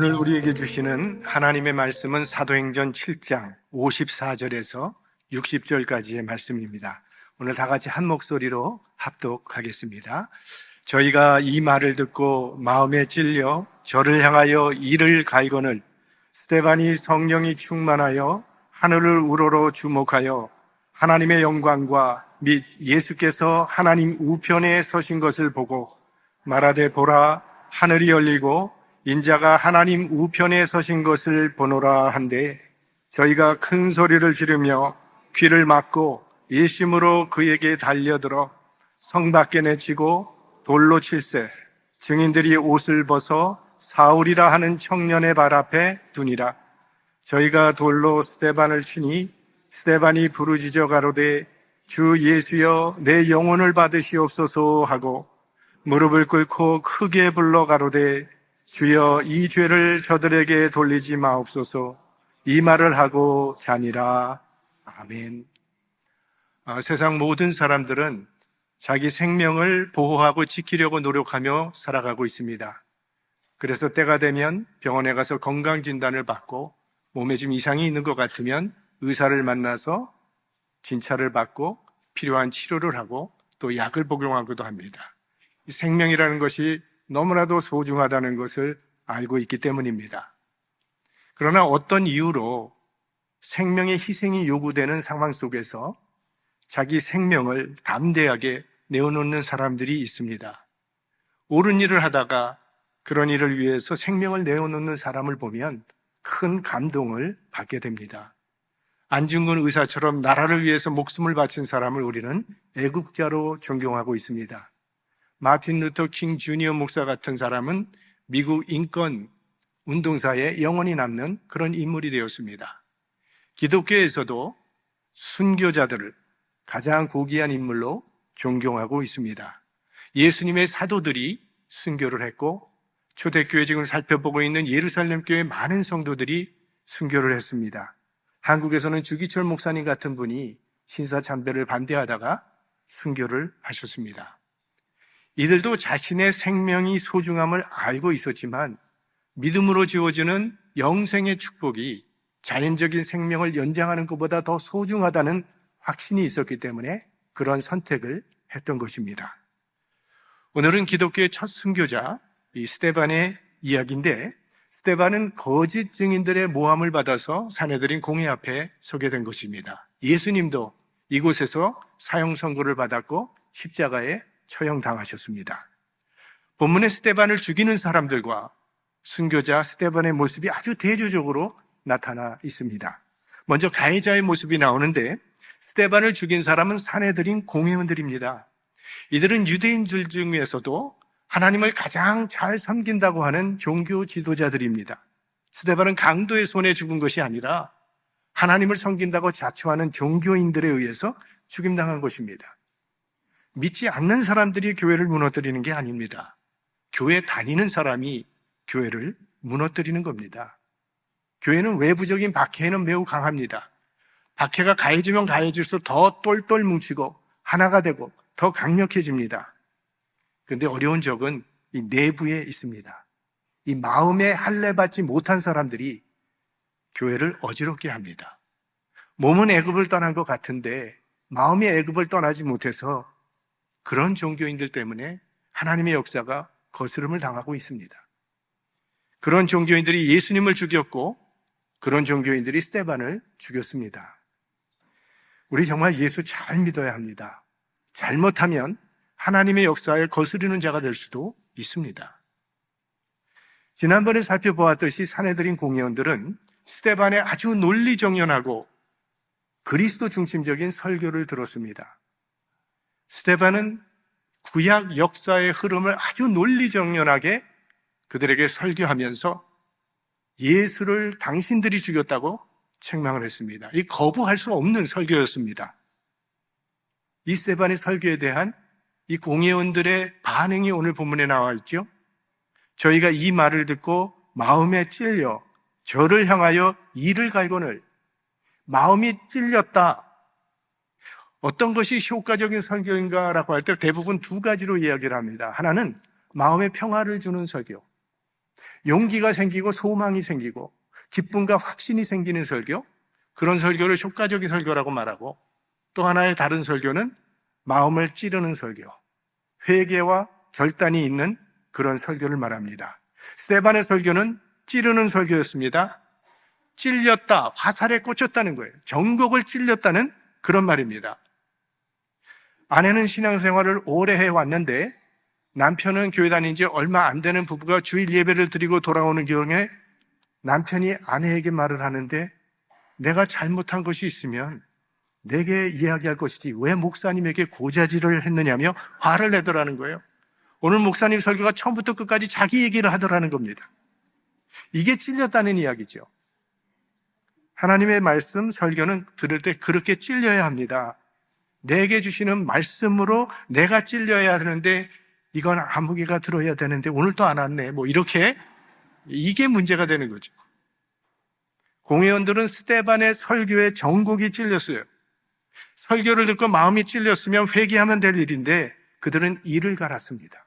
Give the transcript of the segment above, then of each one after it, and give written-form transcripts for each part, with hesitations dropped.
오늘 우리에게 주시는 하나님의 말씀은 사도행전 7장 54절에서 60절까지의 말씀입니다. 오늘 다 같이 한 목소리로 합독하겠습니다. 저희가 이 말을 듣고 마음에 찔려 저를 향하여 이를 갈거늘 스데반이 성령이 충만하여 하늘을 우러러 주목하여 하나님의 영광과 및 예수께서 하나님 우편에 서신 것을 보고 말하되 보라 하늘이 열리고 인자가 하나님 우편에 서신 것을 보노라 한데 저희가 큰 소리를 지르며 귀를 막고 일심으로 그에게 달려들어 성 밖에 내치고 돌로 칠세 증인들이 옷을 벗어 사울이라 하는 청년의 발 앞에 두니라. 저희가 돌로 스데반을 치니 스데반이 부르짖어 가로되 주 예수여 내 영혼을 받으시옵소서 하고 무릎을 꿇고 크게 불러 가로되 주여 이 죄를 저들에게 돌리지 마옵소서. 이 말을 하고 자니라. 아멘. 세상 모든 사람들은 자기 생명을 보호하고 지키려고 노력하며 살아가고 있습니다. 그래서 때가 되면 병원에 가서 건강진단을 받고 몸에 좀 이상이 있는 것 같으면 의사를 만나서 진찰을 받고 필요한 치료를 하고 또 약을 복용하기도 합니다. 이 생명이라는 것이 너무나도 소중하다는 것을 알고 있기 때문입니다. 그러나 어떤 이유로 생명의 희생이 요구되는 상황 속에서 자기 생명을 담대하게 내어놓는 사람들이 있습니다. 옳은 일을 하다가 그런 일을 위해서 생명을 내어놓는 사람을 보면 큰 감동을 받게 됩니다. 안중근 의사처럼 나라를 위해서 목숨을 바친 사람을 우리는 애국자로 존경하고 있습니다. 마틴 루터 킹 주니어 목사 같은 사람은 미국 인권 운동사에 영원히 남는 그런 인물이 되었습니다. 기독교에서도 순교자들을 가장 고귀한 인물로 존경하고 있습니다. 예수님의 사도들이 순교를 했고 초대교회 지금 살펴보고 있는 예루살렘 교회 많은 성도들이 순교를 했습니다. 한국에서는 주기철 목사님 같은 분이 신사참배를 반대하다가 순교를 하셨습니다. 이들도 자신의 생명이 소중함을 알고 있었지만 믿음으로 주어지는 영생의 축복이 자연적인 생명을 연장하는 것보다 더 소중하다는 확신이 있었기 때문에 그런 선택을 했던 것입니다. 오늘은 기독교의 첫 순교자 이 스데반의 이야기인데 스데반은 거짓 증인들의 모함을 받아서 사내들인 공회 앞에 서게 된 것입니다. 예수님도 이곳에서 사형 선고를 받았고 십자가에 처형당하셨습니다. 본문에 스데반을 죽이는 사람들과 순교자 스데반의 모습이 아주 대조적으로 나타나 있습니다. 먼저 가해자의 모습이 나오는데 스데반을 죽인 사람은 사내들인 공회원들입니다. 이들은 유대인들 중에서도 하나님을 가장 잘 섬긴다고 하는 종교 지도자들입니다. 스데반은 강도의 손에 죽은 것이 아니라 하나님을 섬긴다고 자처하는 종교인들에 의해서 죽임당한 것입니다. 믿지 않는 사람들이 교회를 무너뜨리는 게 아닙니다. 교회 다니는 사람이 교회를 무너뜨리는 겁니다. 교회는 외부적인 박해에는 매우 강합니다. 박해가 가해지면 가해질수록 더 똘똘 뭉치고 하나가 되고 더 강력해집니다. 그런데 어려운 적은 이 내부에 있습니다. 이 마음에 할례받지 못한 사람들이 교회를 어지럽게 합니다. 몸은 애굽을 떠난 것 같은데 마음이 애굽을 떠나지 못해서 그런 종교인들 때문에 하나님의 역사가 거스름을 당하고 있습니다. 그런 종교인들이 예수님을 죽였고 그런 종교인들이 스데반을 죽였습니다. 우리 정말 예수 잘 믿어야 합니다. 잘못하면 하나님의 역사에 거스르는 자가 될 수도 있습니다. 지난번에 살펴보았듯이 사내들인 공회원들은 스데반의 아주 논리정연하고 그리스도 중심적인 설교를 들었습니다. 스데반은 구약 역사의 흐름을 아주 논리정연하게 그들에게 설교하면서 예수를 당신들이 죽였다고 책망을 했습니다. 이 거부할 수 없는 설교였습니다. 이 스데반의 설교에 대한 이 공회원들의 반응이 오늘 본문에 나와 있죠. 저희가 이 말을 듣고 마음에 찔려 저를 향하여 이를 갈거늘 마음이 찔렸다. 어떤 것이 효과적인 설교인가라고 할 때 대부분 두 가지로 이야기를 합니다. 하나는 마음의 평화를 주는 설교. 용기가 생기고 소망이 생기고 기쁨과 확신이 생기는 설교, 그런 설교를 효과적인 설교라고 말하고, 또 하나의 다른 설교는 마음을 찌르는 설교, 회개와 결단이 있는 그런 설교를 말합니다. 스데반의 설교는 찌르는 설교였습니다. 찔렸다, 화살에 꽂혔다는 거예요. 전곡을 찔렸다는 그런 말입니다. 아내는 신앙생활을 오래 해왔는데 남편은 교회 다닌 지 얼마 안 되는 부부가 주일 예배를 드리고 돌아오는 경우에 남편이 아내에게 말을 하는데, 내가 잘못한 것이 있으면 내게 이야기할 것이지 왜 목사님에게 고자질을 했느냐며 화를 내더라는 거예요. 오늘 목사님 설교가 처음부터 끝까지 자기 얘기를 하더라는 겁니다. 이게 찔렸다는 이야기죠. 하나님의 말씀 설교는 들을 때 그렇게 찔려야 합니다. 내게 주시는 말씀으로 내가 찔려야 하는데, 이건 아무개가 들어야 되는데 오늘 또 안 왔네, 이렇게, 이게 문제가 되는 거죠. 공회원들은 스데반의 설교에 전곡이 찔렸어요. 설교를 듣고 마음이 찔렸으면 회개하면 될 일인데 그들은 이를 갈았습니다.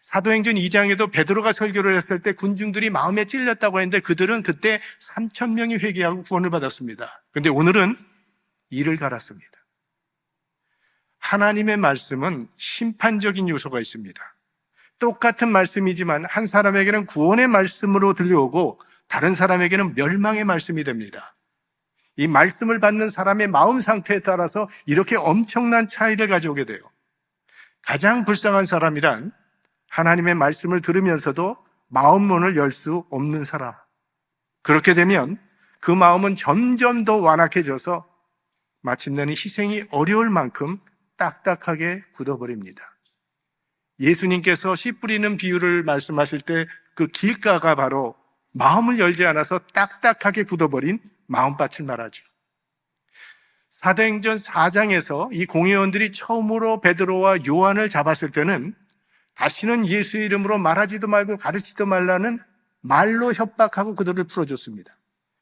사도행전 2장에도 베드로가 설교를 했을 때 군중들이 마음에 찔렸다고 했는데 그들은 그때 3,000명이 회개하고 구원을 받았습니다. 그런데 오늘은 이를 갈았습니다. 하나님의 말씀은 심판적인 요소가 있습니다. 똑같은 말씀이지만 한 사람에게는 구원의 말씀으로 들려오고 다른 사람에게는 멸망의 말씀이 됩니다. 이 말씀을 받는 사람의 마음 상태에 따라서 이렇게 엄청난 차이를 가져오게 돼요. 가장 불쌍한 사람이란 하나님의 말씀을 들으면서도 마음 문을 열 수 없는 사람. 그렇게 되면 그 마음은 점점 더 완악해져서 마침내는 희생이 어려울 만큼 딱딱하게 굳어버립니다. 예수님께서 씨 뿌리는 비유를 말씀하실 때 그 길가가 바로 마음을 열지 않아서 딱딱하게 굳어버린 마음밭을 말하죠. 사도행전 4장에서 이 공회원들이 처음으로 베드로와 요한을 잡았을 때는 다시는 예수의 이름으로 말하지도 말고 가르치지도 말라는 말로 협박하고 그들을 풀어줬습니다.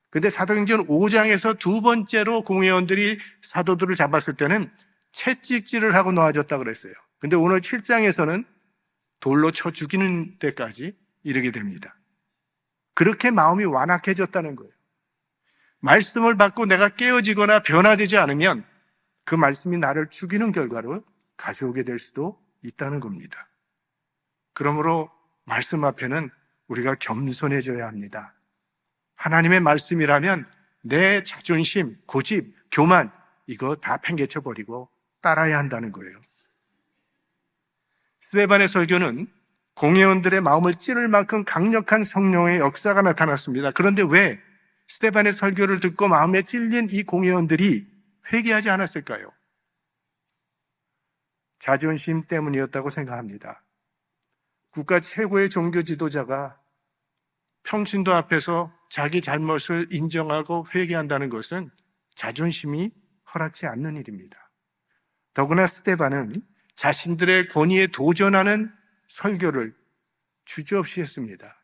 그런데 사도행전 5장에서 두 번째로 공회원들이 사도들을 잡았을 때는 채찍질을 하고 놓아줬다 그랬어요. 그런데 오늘 7장에서는 돌로 쳐 죽이는 데까지 이르게 됩니다. 그렇게 마음이 완악해졌다는 거예요. 말씀을 받고 내가 깨어지거나 변화되지 않으면 그 말씀이 나를 죽이는 결과를 가져오게 될 수도 있다는 겁니다. 그러므로 말씀 앞에는 우리가 겸손해져야 합니다. 하나님의 말씀이라면 내 자존심, 고집, 교만, 이거 다 팽개쳐 버리고 따라야 한다는 거예요. 스데반의 설교는 공회원들의 마음을 찌를 만큼 강력한 성령의 역사가 나타났습니다. 그런데 왜 스데반의 설교를 듣고 마음에 찔린 이 공회원들이 회개하지 않았을까요? 자존심 때문이었다고 생각합니다. 국가 최고의 종교 지도자가 평신도 앞에서 자기 잘못을 인정하고 회개한다는 것은 자존심이 허락지 않는 일입니다. 더구나 스데반은 자신들의 권위에 도전하는 설교를 주저없이 했습니다.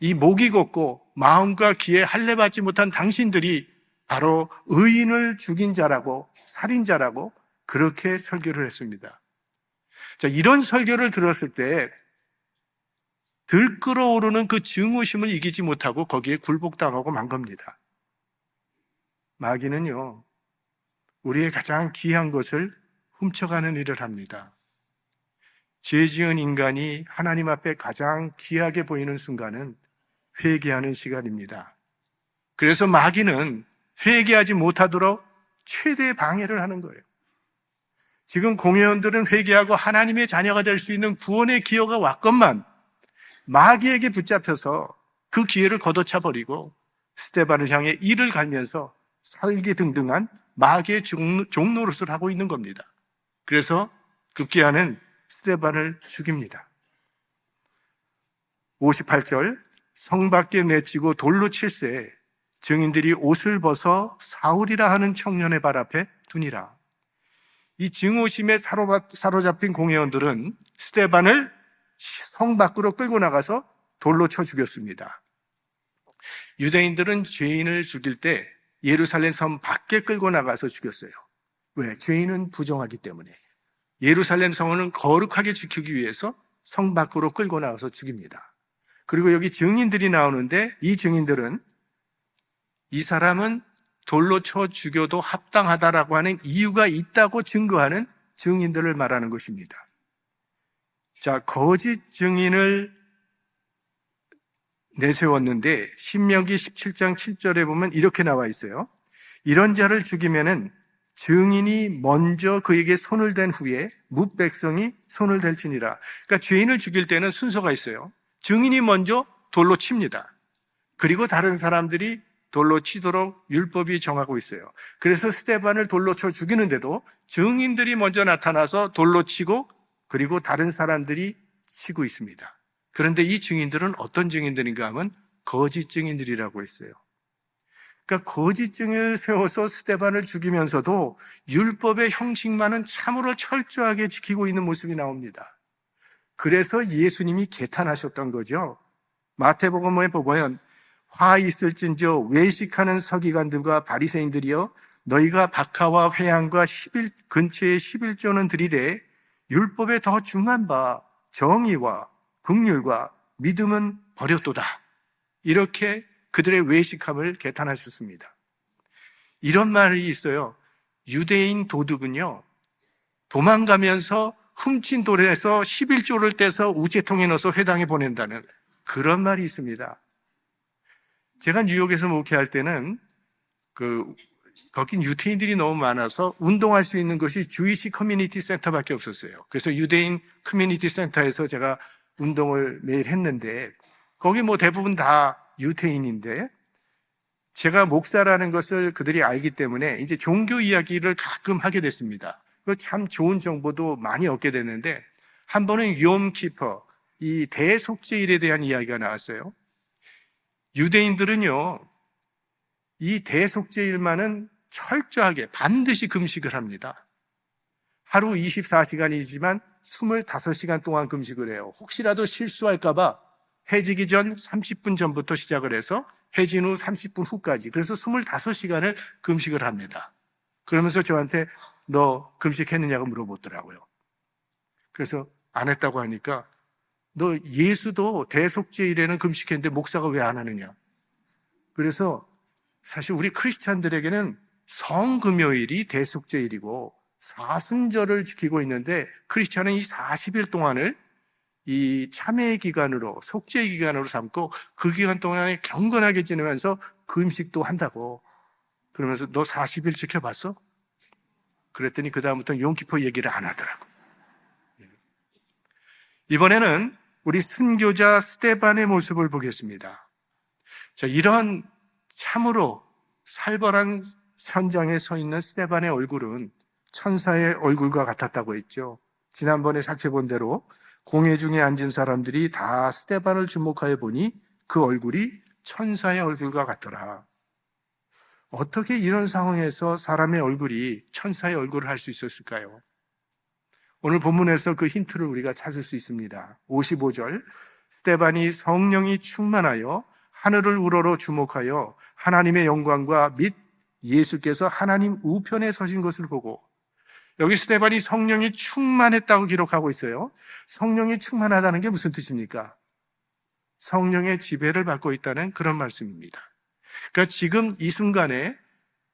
이 목이 걷고 마음과 귀에 할례받지 못한 당신들이 바로 의인을 죽인 자라고, 살인자라고 그렇게 설교를 했습니다. 자, 이런 설교를 들었을 때 들끓어오르는 그 증오심을 이기지 못하고 거기에 굴복당하고 만 겁니다. 마귀는요, 우리의 가장 귀한 것을 훔쳐가는 일을 합니다. 죄 지은 인간이 하나님 앞에 가장 귀하게 보이는 순간은 회개하는 시간입니다. 그래서 마귀는 회개하지 못하도록 최대 방해를 하는 거예요. 지금 공회원들은 회개하고 하나님의 자녀가 될 수 있는 구원의 기회가 왔건만 마귀에게 붙잡혀서 그 기회를 걷어차 버리고 스데반을 향해 이를 갈면서 살기등등한 마귀의 종노릇을 하고 있는 겁니다. 그래서 급기야는 스데반을 죽입니다. 58절, 성 밖에 내치고 돌로 칠세 증인들이 옷을 벗어 사울이라 하는 청년의 발 앞에 두니라. 이 증오심에 사로잡힌 공회원들은 스데반을 성 밖으로 끌고 나가서 돌로 쳐 죽였습니다. 유대인들은 죄인을 죽일 때 예루살렘 성 밖에 끌고 나가서 죽였어요. 왜? 죄인은 부정하기 때문에. 예루살렘 성은 거룩하게 지키기 위해서 성 밖으로 끌고 나가서 죽입니다. 그리고 여기 증인들이 나오는데 이 증인들은 이 사람은 돌로 쳐 죽여도 합당하다라고 하는 이유가 있다고 증거하는 증인들을 말하는 것입니다. 자, 거짓 증인을 내세웠는데 신명기 17장 7절에 보면 이렇게 나와 있어요. 이런 자를 죽이면은 증인이 먼저 그에게 손을 댄 후에 뭇백성이 손을 댈지니라. 그러니까 죄인을 죽일 때는 순서가 있어요. 증인이 먼저 돌로 칩니다. 그리고 다른 사람들이 돌로 치도록 율법이 정하고 있어요. 그래서 스데반을 돌로 쳐 죽이는데도 증인들이 먼저 나타나서 돌로 치고 그리고 다른 사람들이 치고 있습니다. 그런데 이 증인들은 어떤 증인들인가 하면 거짓 증인들이라고 했어요. 그러니까 거짓 증인을 세워서 스데반을 죽이면서도 율법의 형식만은 참으로 철저하게 지키고 있는 모습이 나옵니다. 그래서 예수님이 개탄하셨던 거죠. 마태복음에 보면 화 있을진저 외식하는 서기관들과 바리새인들이여 너희가 박하와 회향과 근처에 11조는 드리되 율법에 더 중한 바 정의와 긍휼과 믿음은 버렸도다. 이렇게 그들의 외식함을 개탄하셨습니다. 이런 말이 있어요. 유대인 도둑은요, 도망가면서 훔친 돌에서 11조를 떼서 우체통에 넣어서 회당에 보낸다는 그런 말이 있습니다. 제가 뉴욕에서 목회할 때는 거긴 유대인들이 너무 많아서 운동할 수 있는 것이 주이시 커뮤니티 센터밖에 없었어요. 그래서 유대인 커뮤니티 센터에서 제가 운동을 매일 했는데 거기 뭐 대부분 다 유대인인데 제가 목사라는 것을 그들이 알기 때문에 이제 종교 이야기를 가끔 하게 됐습니다. 그 참 좋은 정보도 많이 얻게 됐는데 한 번은 욤키퍼, 이 대속죄일에 대한 이야기가 나왔어요. 유대인들은요, 이 대속죄일만은 철저하게 반드시 금식을 합니다. 하루 24시간이지만 25시간 동안 금식을 해요. 혹시라도 실수할까봐 해지기 전 30분 전부터 시작을 해서 해진 후 30분 후까지, 그래서 25시간을 금식을 합니다. 그러면서 저한테 너 금식했느냐고 물어보더라고요. 그래서 안 했다고 하니까 너 예수도 대속죄일에는 금식했는데 목사가 왜 안 하느냐. 그래서 사실 우리 크리스찬들에게는 성금요일이 대속죄일이고 사순절을 지키고 있는데 크리스찬은 이 40일 동안을 이 참회의 기간으로, 속죄의 기간으로 삼고 그 기간 동안에 경건하게 지내면서 금식도 한다고. 그러면서 너 40일 지켜봤어? 그랬더니 그 다음부터는 용키포 얘기를 안 하더라고. 이번에는 우리 순교자 스데반의 모습을 보겠습니다. 자, 이런 참으로 살벌한 현장에 서 있는 스데반의 얼굴은 천사의 얼굴과 같았다고 했죠. 지난번에 살펴본 대로 공회 중에 앉은 사람들이 다 스데반을 주목하여 보니 그 얼굴이 천사의 얼굴과 같더라. 어떻게 이런 상황에서 사람의 얼굴이 천사의 얼굴을 할 수 있었을까요? 오늘 본문에서 그 힌트를 우리가 찾을 수 있습니다. 55절, 스데반이 성령이 충만하여 하늘을 우러러 주목하여 하나님의 영광과 및 예수께서 하나님 우편에 서신 것을 보고, 여기 스데반이 성령이 충만했다고 기록하고 있어요. 성령이 충만하다는 게 무슨 뜻입니까? 성령의 지배를 받고 있다는 그런 말씀입니다. 그러니까 지금 이 순간에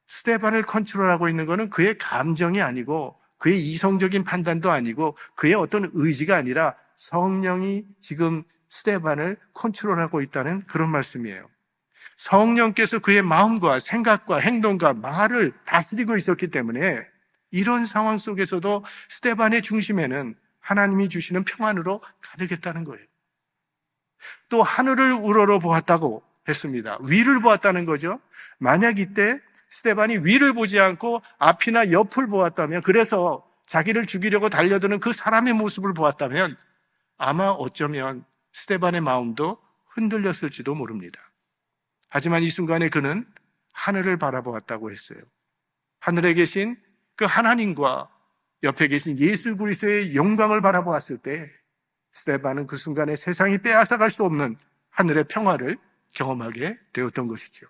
스데반을 컨트롤하고 있는 것은 그의 감정이 아니고 그의 이성적인 판단도 아니고 그의 어떤 의지가 아니라 성령이 지금 스데반을 컨트롤하고 있다는 그런 말씀이에요. 성령께서 그의 마음과 생각과 행동과 말을 다스리고 있었기 때문에 이런 상황 속에서도 스데반의 중심에는 하나님이 주시는 평안으로 가득했다는 거예요. 또 하늘을 우러러 보았다고 했습니다. 위를 보았다는 거죠. 만약 이때 스데반이 위를 보지 않고 앞이나 옆을 보았다면, 그래서 자기를 죽이려고 달려드는 그 사람의 모습을 보았다면 아마 어쩌면 스데반의 마음도 흔들렸을지도 모릅니다. 하지만 이 순간에 그는 하늘을 바라보았다고 했어요. 하늘에 계신 그 하나님과 옆에 계신 예수 그리스도의 영광을 바라보았을 때 스데반은 그 순간에 세상이 빼앗아갈 수 없는 하늘의 평화를 경험하게 되었던 것이죠.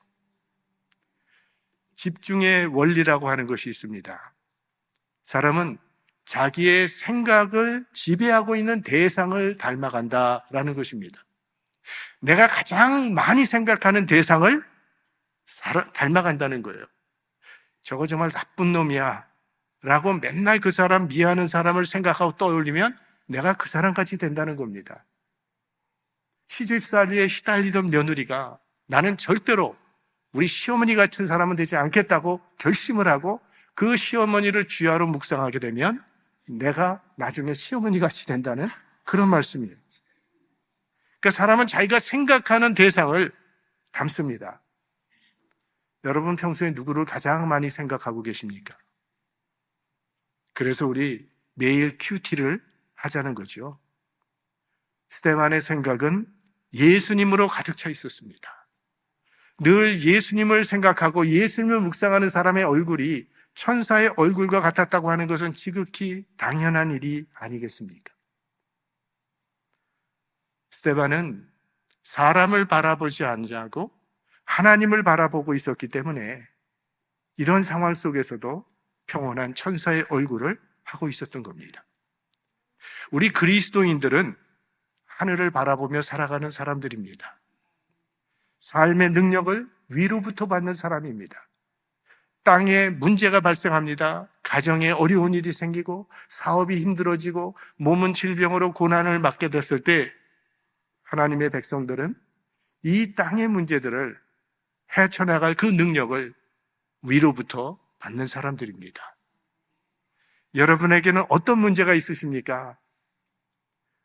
집중의 원리라고 하는 것이 있습니다. 사람은 자기의 생각을 지배하고 있는 대상을 닮아간다라는 것입니다. 내가 가장 많이 생각하는 대상을 닮아간다는 거예요. 저거 정말 나쁜 놈이야 라고 맨날 그 사람 미워하는 사람을 생각하고 떠올리면 내가 그 사람같이 된다는 겁니다. 시집살이에 시달리던 며느리가 나는 절대로 우리 시어머니 같은 사람은 되지 않겠다고 결심을 하고 그 시어머니를 주야로 묵상하게 되면 내가 나중에 시어머니 같이 된다는 그런 말씀이에요. 그러니까 사람은 자기가 생각하는 대상을 닮습니다. 여러분 평소에 누구를 가장 많이 생각하고 계십니까? 그래서 우리 매일 큐티를 하자는 거죠. 스데반의 생각은 예수님으로 가득 차 있었습니다. 늘 예수님을 생각하고 예수님을 묵상하는 사람의 얼굴이 천사의 얼굴과 같았다고 하는 것은 지극히 당연한 일이 아니겠습니까? 스데반은 사람을 바라보지 않자고 하나님을 바라보고 있었기 때문에 이런 상황 속에서도 평온한 천사의 얼굴을 하고 있었던 겁니다. 우리 그리스도인들은 하늘을 바라보며 살아가는 사람들입니다. 삶의 능력을 위로부터 받는 사람입니다. 땅에 문제가 발생합니다. 가정에 어려운 일이 생기고 사업이 힘들어지고 몸은 질병으로 고난을 맞게 됐을 때 하나님의 백성들은 이 땅의 문제들을 헤쳐나갈 그 능력을 위로부터 받는 사람들입니다. 여러분에게는 어떤 문제가 있으십니까?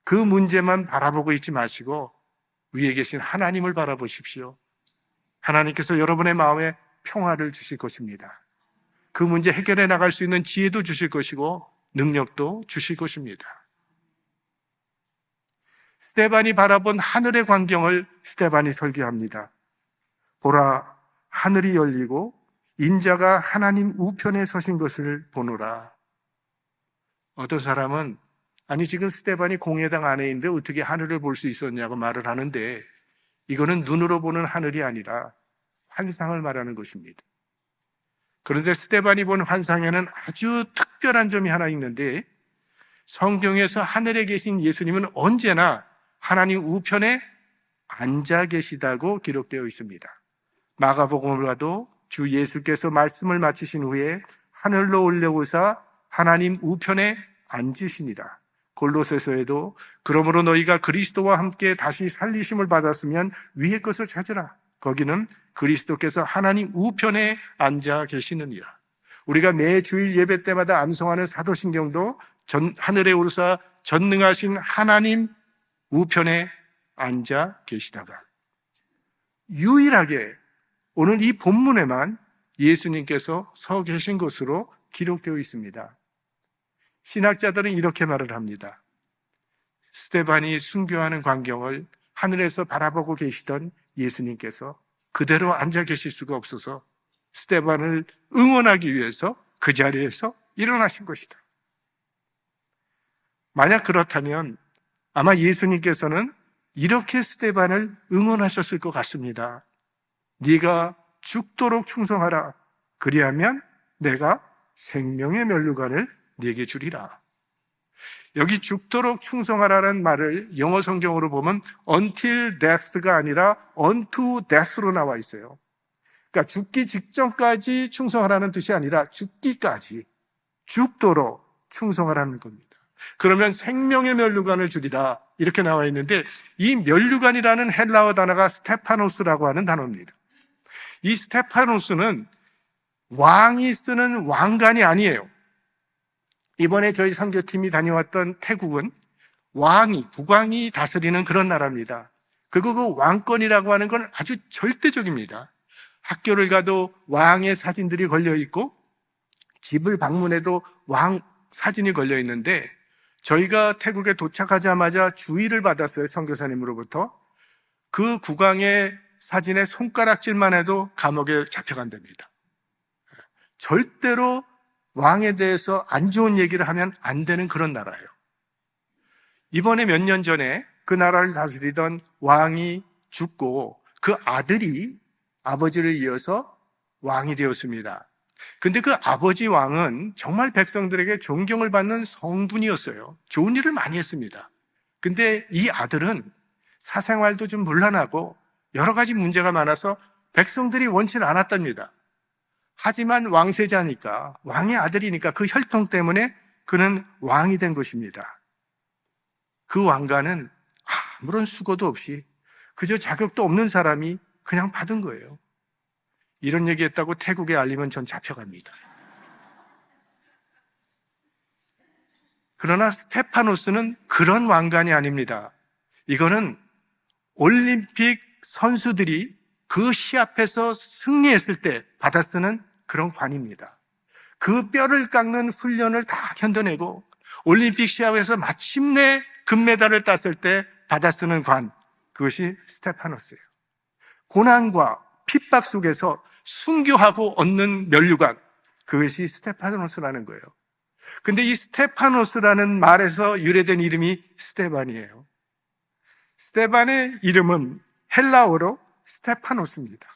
그 문제만 바라보고 있지 마시고 위에 계신 하나님을 바라보십시오. 하나님께서 여러분의 마음에 평화를 주실 것입니다. 그 문제 해결해 나갈 수 있는 지혜도 주실 것이고 능력도 주실 것입니다. 스데반이 바라본 하늘의 광경을 스데반이 설교합니다. 보라, 하늘이 열리고 인자가 하나님 우편에 서신 것을 보노라. 어떤 사람은 아니 지금 스데반이 공회당 안에 있는데 어떻게 하늘을 볼 수 있었냐고 말을 하는데 이거는 눈으로 보는 하늘이 아니라 환상을 말하는 것입니다. 그런데 스데반이 본 환상에는 아주 특별한 점이 하나 있는데 성경에서 하늘에 계신 예수님은 언제나 하나님 우편에 앉아 계시다고 기록되어 있습니다. 마가복음을 봐도 주 예수께서 말씀을 마치신 후에 하늘로 올려오사 하나님 우편에 앉으시니라. 골로새서에도 그러므로 너희가 그리스도와 함께 다시 살리심을 받았으면 위의 것을 찾으라. 거기는 그리스도께서 하나님 우편에 앉아 계시느니라. 우리가 매 주일 예배 때마다 암송하는 사도신경도 하늘에 오르사 전능하신 하나님 우편에 앉아 계시다가 유일하게 오늘 이 본문에만 예수님께서 서 계신 것으로 기록되어 있습니다. 신학자들은 이렇게 말을 합니다. 스데반이 순교하는 광경을 하늘에서 바라보고 계시던 예수님께서 그대로 앉아 계실 수가 없어서 스데반을 응원하기 위해서 그 자리에서 일어나신 것이다. 만약 그렇다면 아마 예수님께서는 이렇게 스데반을 응원하셨을 것 같습니다. 네가 죽도록 충성하라. 그리하면 내가 생명의 면류관을 네게 주리라. 여기 죽도록 충성하라는 말을 영어 성경으로 보면 until death가 아니라 unto death로 나와 있어요. 그러니까 죽기 직전까지 충성하라는 뜻이 아니라 죽기까지 죽도록 충성하라는 겁니다. 그러면 생명의 면류관을 주리라 이렇게 나와 있는데 이 면류관이라는 헬라어 단어가 스테파노스라고 하는 단어입니다. 이 스테파노스는 왕이 쓰는 왕관이 아니에요. 이번에 저희 선교팀이 다녀왔던 태국은 국왕이 다스리는 그런 나라입니다. 그리고 그 왕권이라고 하는 건 아주 절대적입니다. 학교를 가도 왕의 사진들이 걸려 있고 집을 방문해도 왕 사진이 걸려 있는데 저희가 태국에 도착하자마자 주의를 받았어요. 선교사님으로부터. 그 국왕의 사진에 손가락질만 해도 감옥에 잡혀간답니다. 절대로 왕에 대해서 안 좋은 얘기를 하면 안 되는 그런 나라예요. 이번에 몇 년 전에 그 나라를 다스리던 왕이 죽고 그 아들이 아버지를 이어서 왕이 되었습니다. 근데 그 아버지 왕은 정말 백성들에게 존경을 받는 성분이었어요. 좋은 일을 많이 했습니다. 근데 이 아들은 사생활도 좀 문란하고 여러 가지 문제가 많아서 백성들이 원치는 않았답니다. 하지만 왕세자니까, 왕의 아들이니까 그 혈통 때문에 그는 왕이 된 것입니다. 그 왕관은 아무런 수고도 없이 그저 자격도 없는 사람이 그냥 받은 거예요. 이런 얘기했다고 태국에 알리면 전 잡혀갑니다. 그러나 스테파노스는 그런 왕관이 아닙니다. 이거는 올림픽 선수들이 그 시합에서 승리했을 때 받아 쓰는 그런 관입니다. 그 뼈를 깎는 훈련을 다 견뎌내고 올림픽 시합에서 마침내 금메달을 땄을 때 받아 쓰는 관, 그것이 스테파노스예요. 고난과 핍박 속에서 순교하고 얻는 면류관, 그것이 스테파노스라는 거예요. 근데 이 스테파노스라는 말에서 유래된 이름이 스테반이에요. 스테반의 이름은 헬라어로 스테파노스입니다.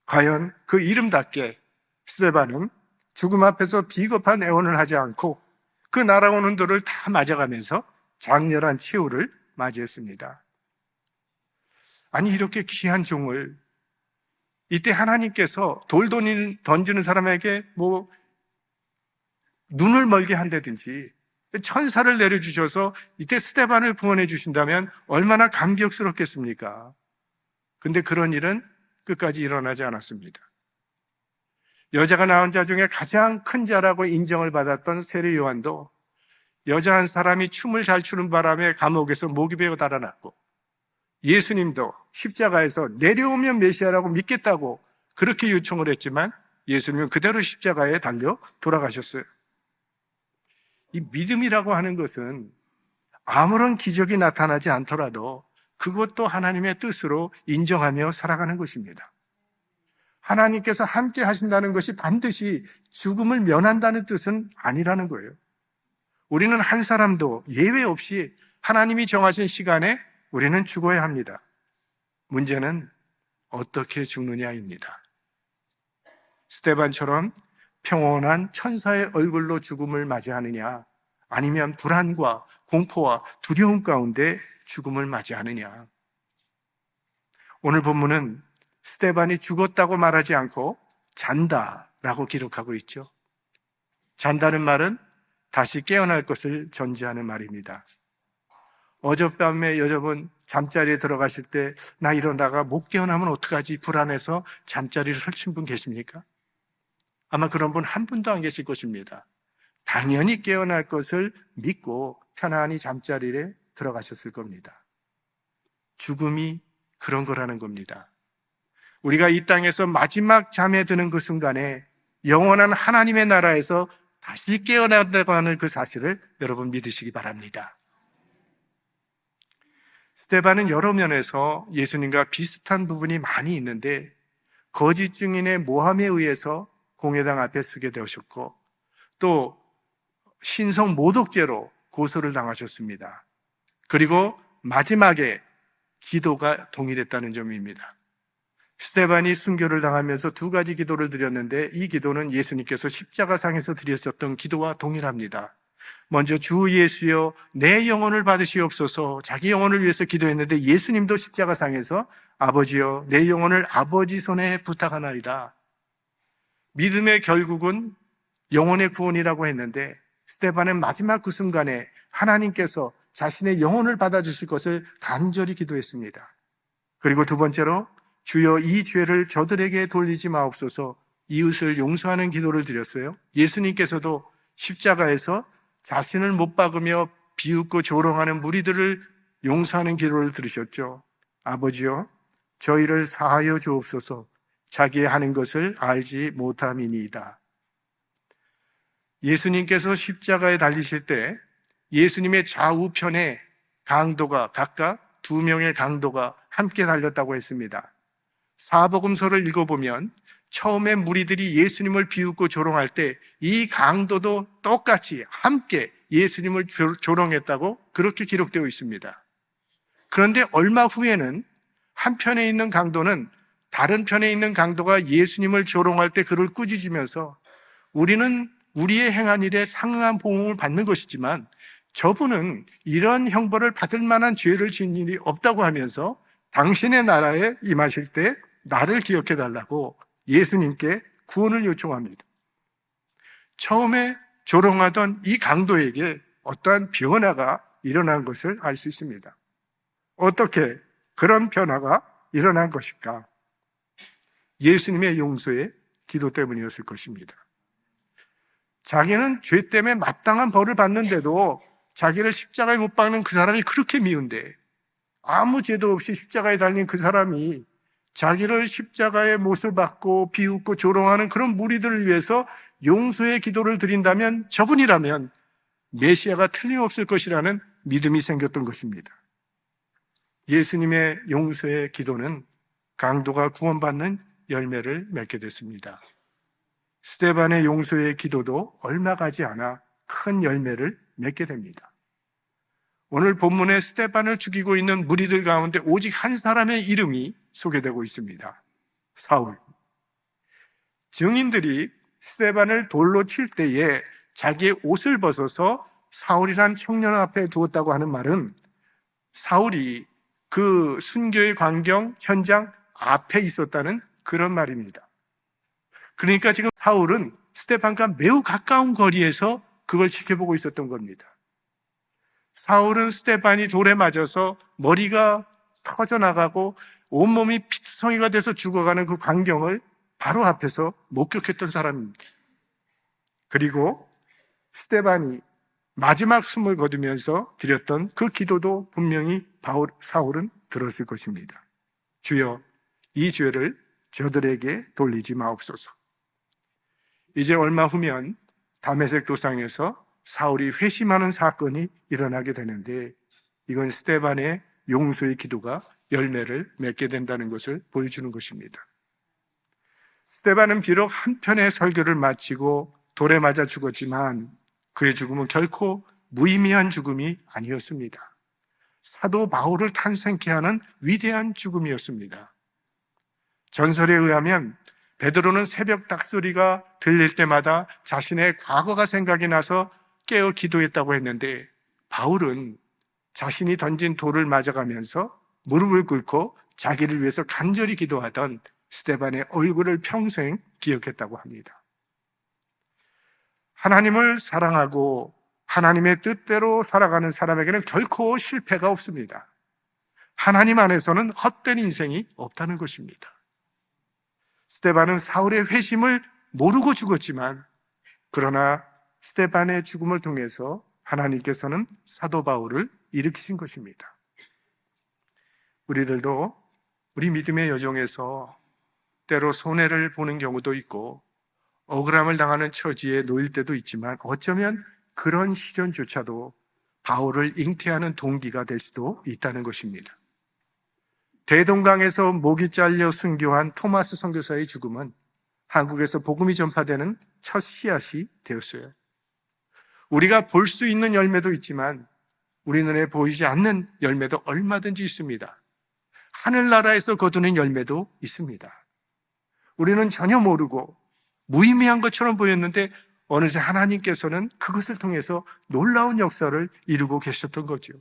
과연 그 이름답게 스테반은 죽음 앞에서 비겁한 애원을 하지 않고 그 날아오는 돌을 다 맞아가면서 장렬한 최후를 맞이했습니다. 아니, 이렇게 귀한 종을 이때 하나님께서 돌 던지는 사람에게 눈을 멀게 한다든지 천사를 내려주셔서 이때 스데반을 구원해 주신다면 얼마나 감격스럽겠습니까? 근데 그런 일은 끝까지 일어나지 않았습니다. 여자가 낳은 자 중에 가장 큰 자라고 인정을 받았던 세례 요한도 여자 한 사람이 춤을 잘 추는 바람에 감옥에서 목이 베어 달아났고, 예수님도 십자가에서 내려오면 메시아라고 믿겠다고 그렇게 요청을 했지만 예수님은 그대로 십자가에 달려 돌아가셨어요. 이 믿음이라고 하는 것은 아무런 기적이 나타나지 않더라도 그것도 하나님의 뜻으로 인정하며 살아가는 것입니다. 하나님께서 함께 하신다는 것이 반드시 죽음을 면한다는 뜻은 아니라는 거예요. 우리는 한 사람도 예외 없이 하나님이 정하신 시간에 우리는 죽어야 합니다. 문제는 어떻게 죽느냐입니다. 스데반처럼 평온한 천사의 얼굴로 죽음을 맞이하느냐, 아니면 불안과 공포와 두려움 가운데 죽음을 맞이하느냐. 오늘 본문은 스데반이 죽었다고 말하지 않고 잔다라고 기록하고 있죠. 잔다는 말은 다시 깨어날 것을 전제하는 말입니다. 어젯밤에 여러분 잠자리에 들어가실 때 나 일어나가 못 깨어나면 어떡하지 불안해서 잠자리를 설친 분 계십니까? 아마 그런 분 한 분도 안 계실 것입니다. 당연히 깨어날 것을 믿고 편안히 잠자리에 들어가셨을 겁니다. 죽음이 그런 거라는 겁니다. 우리가 이 땅에서 마지막 잠에 드는 그 순간에 영원한 하나님의 나라에서 다시 깨어난다고 하는 그 사실을 여러분 믿으시기 바랍니다. 스데반은 여러 면에서 예수님과 비슷한 부분이 많이 있는데 거짓 증인의 모함에 의해서 공회당 앞에 서게 되셨고 또 신성 모독죄로 고소를 당하셨습니다. 그리고 마지막에 기도가 동일했다는 점입니다. 스데반이 순교를 당하면서 두 가지 기도를 드렸는데 이 기도는 예수님께서 십자가상에서 드렸었던 기도와 동일합니다. 먼저 주 예수여 내 영혼을 받으시옵소서, 자기 영혼을 위해서 기도했는데 예수님도 십자가상에서 아버지여 내 영혼을 아버지 손에 부탁하나이다. 믿음의 결국은 영혼의 구원이라고 했는데 스데반은 마지막 그 순간에 하나님께서 자신의 영혼을 받아주실 것을 간절히 기도했습니다. 그리고 두 번째로 주여 이 죄를 저들에게 돌리지 마옵소서, 이웃을 용서하는 기도를 드렸어요. 예수님께서도 십자가에서 자신을 못 박으며 비웃고 조롱하는 무리들을 용서하는 기도를 들으셨죠. 아버지여 저희를 사하여 주옵소서, 자기의 하는 것을 알지 못함이니이다. 예수님께서 십자가에 달리실 때 예수님의 좌우편에 강도가 각각 2명의 강도가 함께 달렸다고 했습니다. 사복음서를 읽어보면 처음에 무리들이 예수님을 비웃고 조롱할 때 이 강도도 똑같이 함께 예수님을 조롱했다고 그렇게 기록되어 있습니다. 그런데 얼마 후에는 한편에 있는 강도는 다른 편에 있는 강도가 예수님을 조롱할 때 그를 꾸짖으면서 우리는 우리의 행한 일에 상응한 보응을 받는 것이지만 저분은 이런 형벌을 받을 만한 죄를 지은 일이 없다고 하면서 당신의 나라에 임하실 때 나를 기억해 달라고 예수님께 구원을 요청합니다. 처음에 조롱하던 이 강도에게 어떠한 변화가 일어난 것을 알 수 있습니다. 어떻게 그런 변화가 일어난 것일까? 예수님의 용서의 기도 때문이었을 것입니다. 자기는 죄 때문에 마땅한 벌을 받는데도 자기를 십자가에 못 박는 그 사람이 그렇게 미운데, 아무 죄도 없이 십자가에 달린 그 사람이 자기를 십자가의 못을 받고 비웃고 조롱하는 그런 무리들을 위해서 용서의 기도를 드린다면, 저분이라면 메시아가 틀림없을 것이라는 믿음이 생겼던 것입니다. 예수님의 용서의 기도는 강도가 구원받는 열매를 맺게 됐습니다. 스데반의 용서의 기도도 얼마 가지 않아 큰 열매를 맺게 됩니다. 오늘 본문에 스데반을 죽이고 있는 무리들 가운데 오직 한 사람의 이름이 소개되고 있습니다. 사울. 증인들이 스데반을 돌로 칠 때에 자기의 옷을 벗어서 사울이란 청년 앞에 두었다고 하는 말은 사울이 그 순교의 광경 현장 앞에 있었다는 그런 말입니다. 그러니까 지금 사울은 스데반과 매우 가까운 거리에서 그걸 지켜보고 있었던 겁니다. 사울은 스데반이 돌에 맞아서 머리가 터져나가고 온몸이 피투성이가 돼서 죽어가는 그 광경을 바로 앞에서 목격했던 사람입니다. 그리고 스데반이 마지막 숨을 거두면서 드렸던 그 기도도 분명히 사울은 들었을 것입니다. 주여, 이 죄를 저들에게 돌리지 마옵소서. 이제 얼마 후면 다메섹 도상에서 사울이 회심하는 사건이 일어나게 되는데, 이건 스데반의 용서의 기도가 열매를 맺게 된다는 것을 보여주는 것입니다. 스데반은 비록 한편의 설교를 마치고 돌에 맞아 죽었지만 그의 죽음은 결코 무의미한 죽음이 아니었습니다. 사도 바울을 탄생케 하는 위대한 죽음이었습니다. 전설에 의하면 베드로는 새벽 닭소리가 들릴 때마다 자신의 과거가 생각이 나서 깨어 기도했다고 했는데, 바울은 자신이 던진 돌을 맞아가면서 무릎을 꿇고 자기를 위해서 간절히 기도하던 스데반의 얼굴을 평생 기억했다고 합니다. 하나님을 사랑하고 하나님의 뜻대로 살아가는 사람에게는 결코 실패가 없습니다. 하나님 안에서는 헛된 인생이 없다는 것입니다. 스데반은 사울의 회심을 모르고 죽었지만, 그러나 스데반의 죽음을 통해서 하나님께서는 사도 바울을 일으키신 것입니다. 우리들도 우리 믿음의 여정에서 때로 손해를 보는 경우도 있고 억울함을 당하는 처지에 놓일 때도 있지만, 어쩌면 그런 시련조차도 바울을 잉태하는 동기가 될 수도 있다는 것입니다. 대동강에서 목이 잘려 순교한 토마스 선교사의 죽음은 한국에서 복음이 전파되는 첫 씨앗이 되었어요. 우리가 볼 수 있는 열매도 있지만 우리 눈에 보이지 않는 열매도 얼마든지 있습니다. 하늘나라에서 거두는 열매도 있습니다. 우리는 전혀 모르고 무의미한 것처럼 보였는데 어느새 하나님께서는 그것을 통해서 놀라운 역사를 이루고 계셨던 거죠.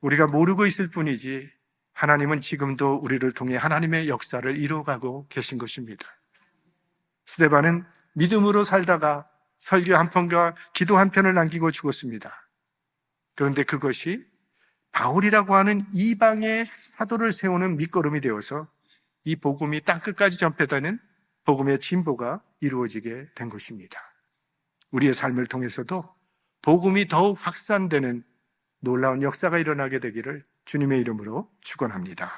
우리가 모르고 있을 뿐이지 하나님은 지금도 우리를 통해 하나님의 역사를 이루어가고 계신 것입니다. 스데반은 믿음으로 살다가 설교 한 편과 기도 한 편을 남기고 죽었습니다. 그런데 그것이 바울이라고 하는 이방의 사도를 세우는 밑거름이 되어서 이 복음이 땅끝까지 전파되는 복음의 진보가 이루어지게 된 것입니다. 우리의 삶을 통해서도 복음이 더욱 확산되는 놀라운 역사가 일어나게 되기를 주님의 이름으로 축원합니다.